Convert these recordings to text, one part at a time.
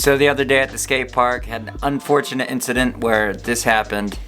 So the other day at the skate park, had an unfortunate incident where this happened.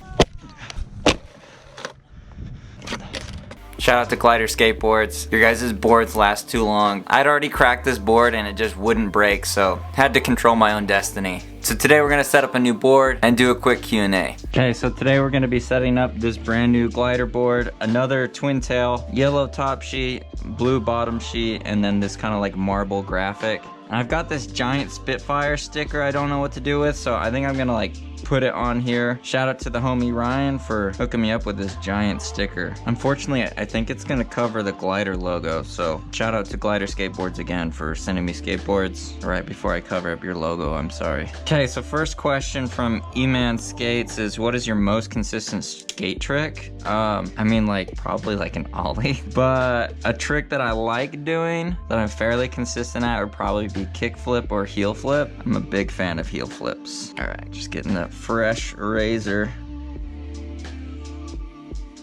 Shout out to Glider Skateboards. Your guys' boards last too long. I'd already cracked this board and it just wouldn't break, so had to control my own destiny. So today we're gonna set up a new board and do a quick Q&A. Okay, so today we're gonna be setting up this brand new glider board, another twin tail, yellow top sheet, blue bottom sheet, and then this kind of like marble graphic. And I've got this giant Spitfire sticker I don't know what to do with, so I think I'm gonna like put it on here. Shout out to the homie Ryan for hooking me up with this giant sticker. Unfortunately, I think it's gonna cover the Glider logo, so shout out to Glider Skateboards again for sending me skateboards right before I cover up your logo. I'm sorry. Okay, so first question from E-Man Skates is, what is your most consistent skate trick? I mean, like probably like an ollie, but a trick that I like doing that I'm fairly consistent at would probably be kickflip or heel flip. I'm a big fan of heel flips. All right, just getting that fresh razor.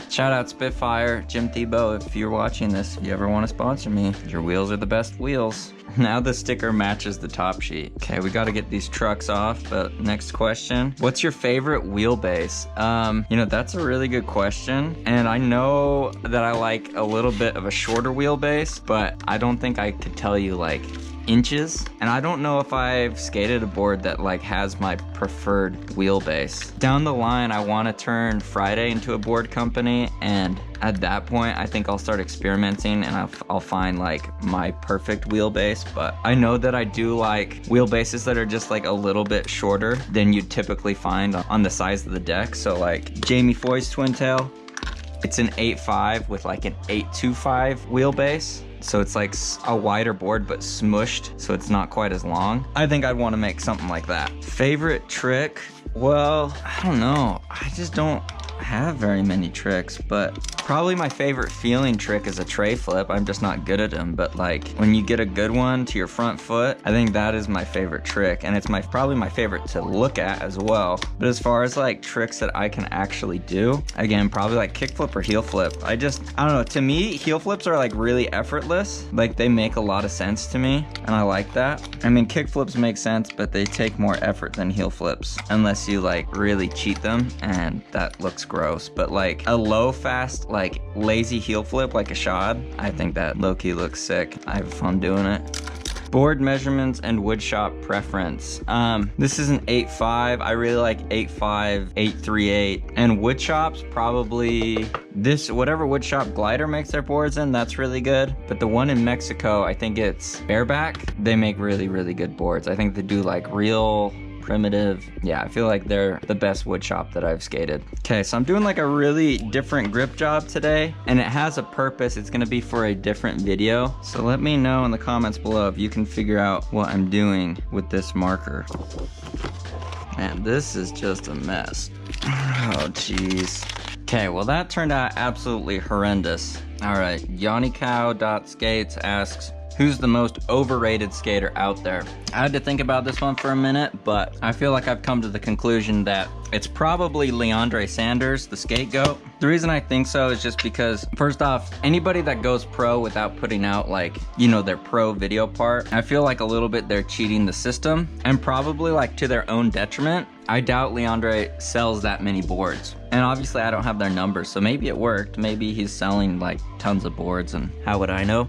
Shout out Spitfire, Jim Thiebaud, if you're watching this, if you ever want to sponsor me, your wheels are the best wheels. Now the sticker matches the top sheet. Okay, we got to get these trucks off, but next question. What's your favorite wheelbase? You know, that's a really good question. And I know that I like a little bit of a shorter wheelbase, but I don't think I could tell you like inches. And I don't know if I've skated a board that like has my preferred wheelbase. Down the line, I want to turn Friday into a board company, and at that point, I think I'll start experimenting and I'll find like my perfect wheelbase. But I know that I do like wheelbases that are just like a little bit shorter than you'd typically find on the size of the deck. So like Jamie Foy's twin tail, it's an 8.5 with like an 8.25 wheelbase. So it's like a wider board but smushed, so it's not quite as long. I think I'd want to make something like that. Favorite trick? Well, I don't know. I just don't have very many tricks, but probably my favorite feeling trick is a tray flip. I'm just not good at them, but like when you get a good one to your front foot, I think that is my favorite trick, and it's probably my favorite to look at as well. But as far as like tricks that I can actually do, again, probably like kickflip or heel flip. I don't know, to me, heel flips are like really effortless. Like they make a lot of sense to me, and I like that. I mean, kickflips make sense, but they take more effort than heel flips, unless you like really cheat them, and that looks gross. But like a low, fast, like lazy heel flip, like a shod, I think that low-key looks sick. I have fun doing it. Board measurements and woodshop preference. This is an 8.5. I really like 8.5, 8.38. And woodshops, probably this, whatever woodshop Glider makes their boards in, that's really good. But the one in Mexico, I think it's Bareback. They make really, really good boards. I think they do like real primitive. Yeah, I feel like they're the best wood shop that I've skated. Okay, so I'm doing like a really different grip job today, and it has a purpose. It's gonna be for a different video. So let me know in the comments below if you can figure out what I'm doing with this marker. Man, this is just a mess. Oh, jeez. Okay, well that turned out absolutely horrendous. All right, YanniCow.skates asks, who's the most overrated skater out there? I had to think about this one for a minute, but I feel like I've come to the conclusion that it's probably Leandre Sanders, the skate goat. The reason I think so is just because, first off, anybody that goes pro without putting out like, you know, their pro video part, I feel like a little bit they're cheating the system, and probably like to their own detriment. I doubt Leandre sells that many boards. And obviously I don't have their numbers, so maybe it worked. Maybe he's selling like tons of boards, and how would I know?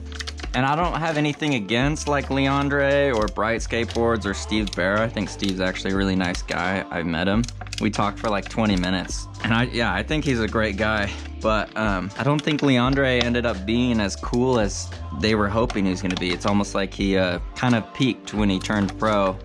And I don't have anything against like Leandre or Bright Skateboards or Steve Barra. I think Steve's actually a really nice guy. I've met him. We talked for like 20 minutes. And I think he's a great guy. But I don't think Leandre ended up being as cool as they were hoping he was gonna be. It's almost like he kind of peaked when he turned pro,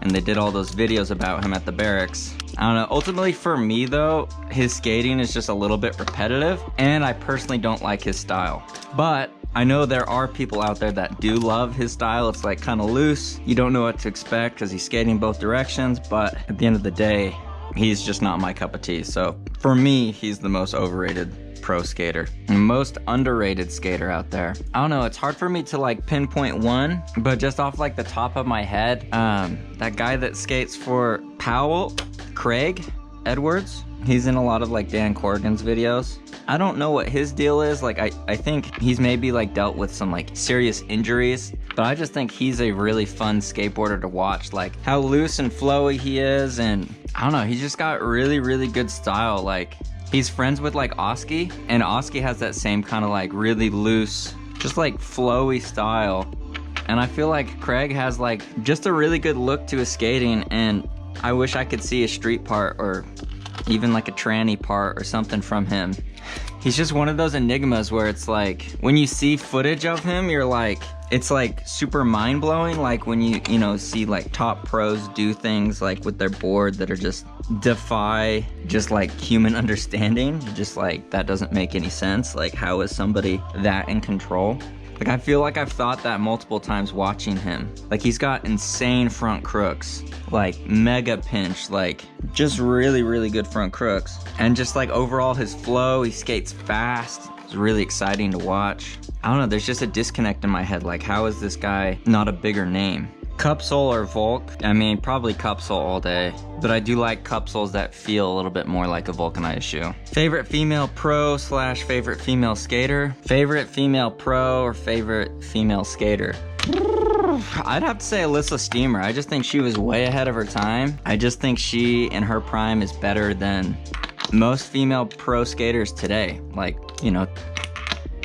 and they did all those videos about him at the barracks. I don't know, ultimately for me though, his skating is just a little bit repetitive, and I personally don't like his style. But I know there are people out there that do love his style. It's like kind of loose. You don't know what to expect because he's skating both directions, but at the end of the day, he's just not my cup of tea. So for me, he's the most overrated pro skater. Most underrated skater out there. I don't know, it's hard for me to like pinpoint one, but just off like the top of my head, that guy that skates for Powell, Craig, Edwards. He's in a lot of like Dan Corrigan's videos. I don't know what his deal is. Like I think he's maybe like dealt with some like serious injuries, but I just think he's a really fun skateboarder to watch. Like how loose and flowy he is, and I don't know, he's just got really, really good style. Like he's friends with like Oski, and Oski has that same kind of like really loose, just like flowy style. And I feel like Craig has like just a really good look to his skating, and I wish I could see a street part or even like a tranny part or something from him. He's just one of those enigmas where it's like when you see footage of him, you're like, it's like super mind-blowing. Like when you know, see like top pros do things like with their board that are just defy just like human understanding. You're just like, that doesn't make any sense. Like how is somebody that in control? Like I feel like I've thought that multiple times watching him. Like he's got insane front crooks, like mega pinch, like just really, really good front crooks. And just like overall his flow, he skates fast. It's really exciting to watch. I don't know, there's just a disconnect in my head. Like how is this guy not a bigger name? Cupsole or Volk? I mean, probably Cupsole all day, but I do like Cupsoles that feel a little bit more like a vulcanized shoe. Favorite female pro / favorite female skater? Favorite female pro or favorite female skater? I'd have to say Alyssa Steamer. I just think she was way ahead of her time. I just think she in her prime is better than most female pro skaters today. Like, you know,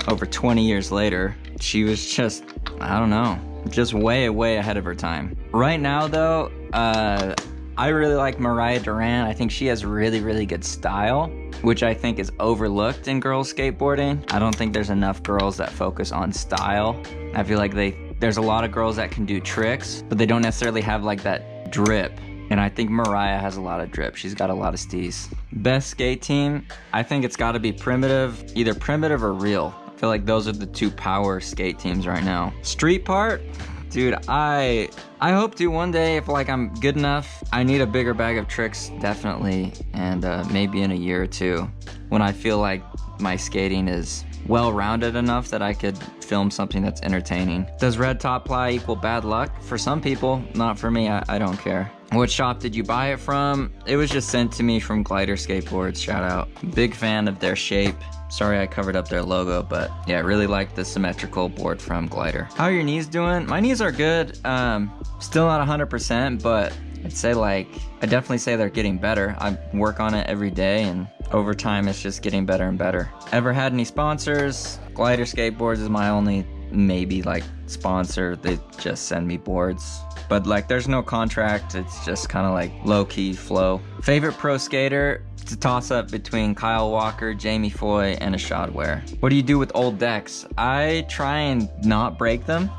over 20 years later, she was just, I don't know, just way, way ahead of her time. Right now though, I really like Mariah Duran. I think she has really, really good style, which I think is overlooked in girls skateboarding. I don't think there's enough girls that focus on style. I feel like there's a lot of girls that can do tricks, but they don't necessarily have like that drip. And I think Mariah has a lot of drip. She's got a lot of steez. Best skate team, I think it's gotta be Primitive, either Primitive or Real. I feel like those are the two power skate teams right now. Street part, dude, I hope to one day, if like I'm good enough. I need a bigger bag of tricks, definitely, and maybe in a year or two, when I feel like my skating is well-rounded enough that I could film something that's entertaining. Does red top ply equal bad luck? For some people, not for me. I don't care. What shop did you buy it from? It was just sent to me from Glider Skateboard, shout out. Big fan of their shape. Sorry I covered up their logo, but yeah, I really like the symmetrical board from Glider. How are your knees doing? My knees are good. Still not 100%, but I'd say like, I definitely say they're getting better. I work on it every day, and over time it's just getting better and better. Ever had any sponsors? Glider Skateboards is my only maybe like sponsor. They just send me boards, but like there's no contract. It's just kind of like low-key flow. Favorite pro skater? It's a toss-up between Kyle Walker, Jamie Foy, and Ashadware. What do you do with old decks? I try and not break them.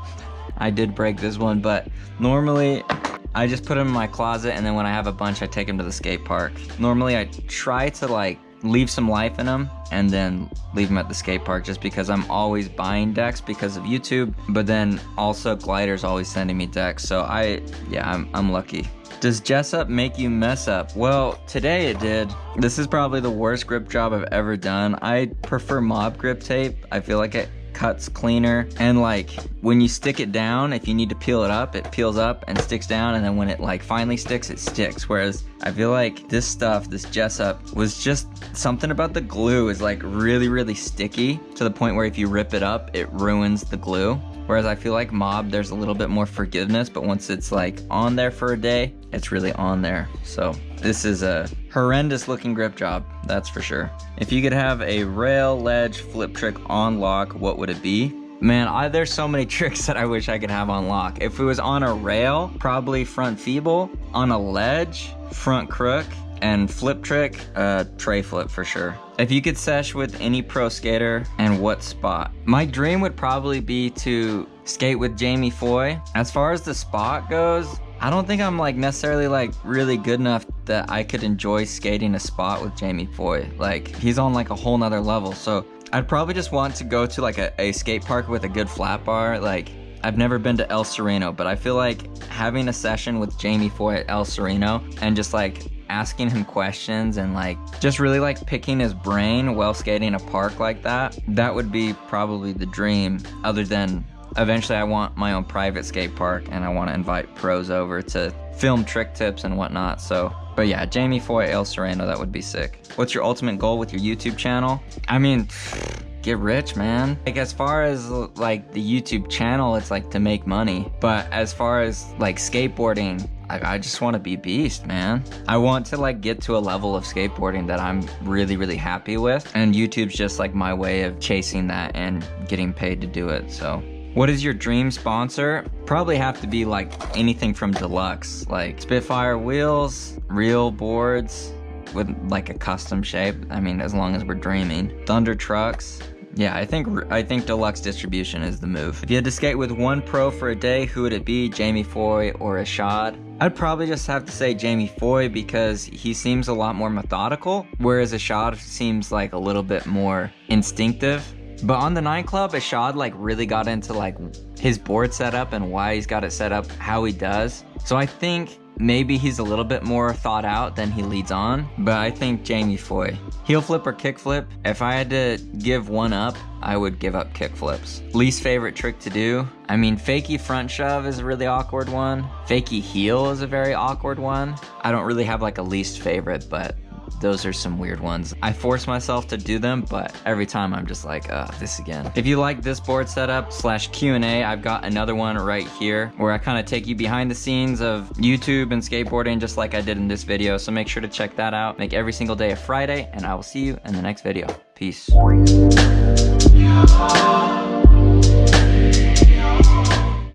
I did break this one, but normally I just put them in my closet, and then when I have a bunch, I take them to the skate park. Normally I try to like leave some life in them and then leave them at the skate park, just because I'm always buying decks because of YouTube, but then also Glider's always sending me decks, so I'm lucky. Does Jessup make you mess up? Well, today it did. This is probably the worst grip job I've ever done. I prefer mob grip tape. I feel like it cuts cleaner, and like when you stick it down, if you need to peel it peels up and sticks down, and then when it like finally sticks, it sticks. Whereas I feel like this stuff, this Jessup, was just something about the glue is like really, really sticky to the point where if you rip it up, it ruins the glue. Whereas I feel like mob, there's a little bit more forgiveness, but once it's like on there for a day, it's really on there. So this is a horrendous looking grip job, that's for sure. If you could have a rail, ledge, flip trick on lock, what would it be? Man, there's so many tricks that I wish I could have on lock. If it was on a rail, probably front feeble. On a ledge, front crook. And flip trick, tray flip for sure. If you could sesh with any pro skater, and what spot? My dream would probably be to skate with Jamie Foy. As far as the spot goes, I don't think I'm like necessarily like really good enough that I could enjoy skating a spot with Jamie Foy. Like he's on like a whole nother level. So I'd probably just want to go to like a skate park with a good flat bar. Like I've never been to El Sereno, but I feel like having a session with Jamie Foy at El Sereno and just like asking him questions and like just really like picking his brain while skating a park like that, that would be probably the dream. Other than eventually I want my own private skate park, and I want to invite pros over to film trick tips and whatnot. So, but yeah, Jamie Foy, El Sereno, that would be sick. What's your ultimate goal with your YouTube channel? I mean, get rich, man. Like, as far as like the YouTube channel, it's like to make money. But as far as like skateboarding, I just want to be beast, man. I want to like get to a level of skateboarding that I'm really, really happy with. And YouTube's just like my way of chasing that and getting paid to do it, so. What is your dream sponsor? Probably have to be like anything from Deluxe, like Spitfire wheels, real boards with like a custom shape. I mean, as long as we're dreaming. Thunder trucks. Yeah, I think Deluxe distribution is the move. If you had to skate with one pro for a day, who would it be? Jamie Foy or Ashad? I'd probably just have to say Jamie Foy because he seems a lot more methodical, whereas Ashad seems like a little bit more instinctive. But on the 9 Club, Ashad like really got into like his board setup and why he's got it set up how he does. So I think maybe he's a little bit more thought out than he leads on, but I think Jamie Foy. Heel flip or kick flip? If I had to give one up, I would give up kick flips. Least favorite trick to do? I mean, fakie front shove is a really awkward one. Fakie heel is a very awkward one. I don't really have like a least favorite, but those are some weird ones. I force myself to do them, but every time I'm just like, this again. If you like this board setup / Q&A, I've got another one right here where I kind of take you behind the scenes of YouTube and skateboarding just like I did in this video. So make sure to check that out. Make every single day a Friday, and I will see you in the next video. Peace.